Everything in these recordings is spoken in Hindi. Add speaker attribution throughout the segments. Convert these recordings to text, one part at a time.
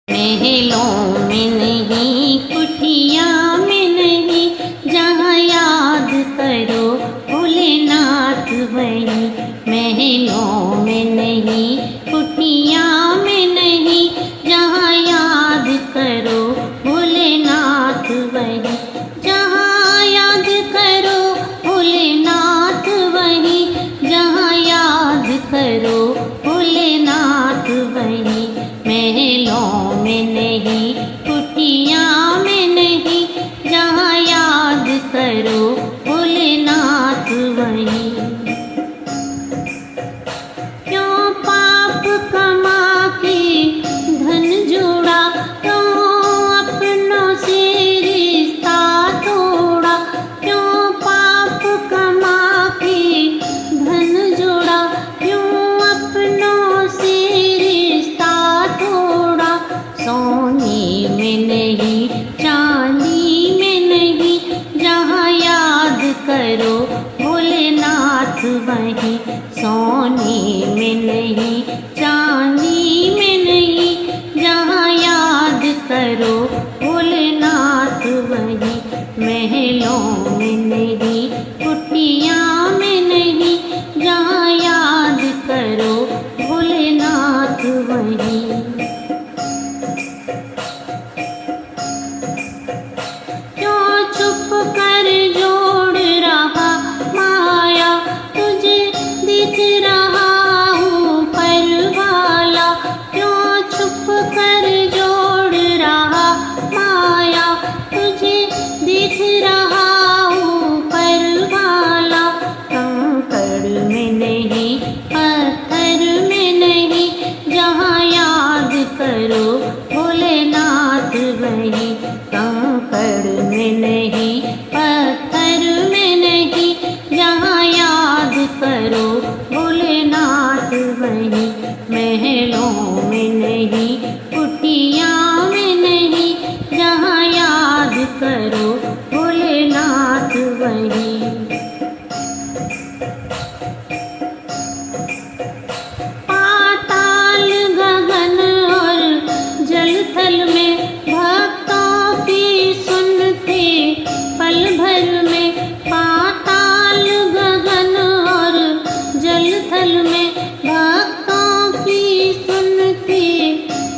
Speaker 1: महलों में नहीं, कुटिया में नहीं, जहाँ याद करो भोलेनाथ वही। महलों में नहीं, कुटिया में नहीं, जहाँ याद करो भोलेनाथ वही। जहाँ याद करो भोलेनाथ वही, जहाँ याद करो भोलेनाथ वही। महलों में नहीं, कुटिया में नहीं, जहाँ याद करो भोलेनाथ वही। क्यों पाप कमा के धन जोड़ा, क्यों अपनों से रिश्ता तोड़ा। क्यों पाप कमा के धन जोड़ा, क्यों अपनों से रिश्ता तोड़ा। सोने में नहीं, चांदी में नहीं, जहाँ याद करो भोलेनाथ वही। सोने में नहीं, चांदी में नहीं, जहाँ याद करो भोलेनाथ वही। महलों में नहीं, कुटिया में नहीं, जहाँ याद करो भोलेनाथ वही। क्यों चुप कर जोड़ रहा माया, तुझे दिख रहा हूँ पर वाला। क्यों चुप कर जोड़ रहा माया, तुझे दिख रहा हूँ पर वाला। कंकड़ में नहीं, पत्थर में नहीं, जहाँ याद करो भोलेनाथ वही। कंकड़ में नहीं, पत्थर में नहीं, जहाँ याद करो भोलेनाथ वही। महलों में नहीं, कुटिया में नहीं, जहाँ याद करो भोलेनाथ वही। पाताल गगन और जल थल में, भक्तों की सुनते पल भर में। पाताल गगन और जल थल में, भक्तों की सुनते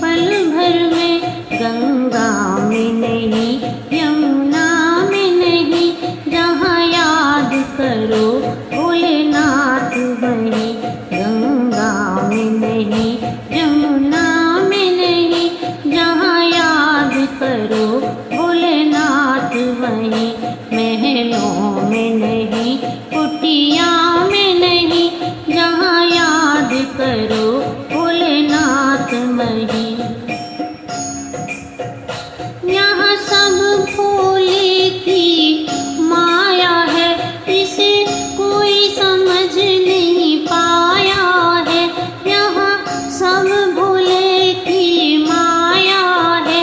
Speaker 1: पल भर में। गंगा में नहीं, यमुना में नहीं, जहाँ याद करो भोलेनाथ वही। गंगा में नहीं, यमुना में नहीं, जहाँ याद करो भोलेनाथ वही। महलों में नहीं, कुटिया में नहीं, जहाँ याद करो भोलेनाथ वही। यहाँ सब भोले की माया है, इसे कोई समझ नहीं पाया है। यहाँ सब भोले की माया है,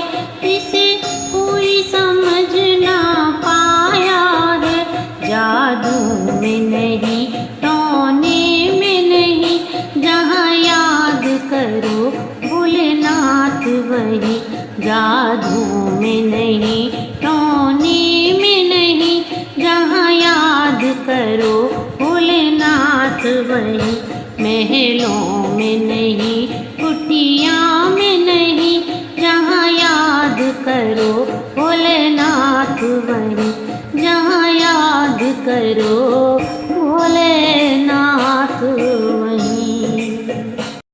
Speaker 1: इसे कोई समझ ना पाया है। जादू में नहीं, टोने में नहीं, जहाँ याद करो भोलेनाथ वही। जादू में नहीं, टोने में नहीं, जहाँ याद करो भोलेनाथ वही। महलों में नहीं, कुटिया में नहीं, जहाँ याद करो भोलेनाथ वही। जहाँ याद करो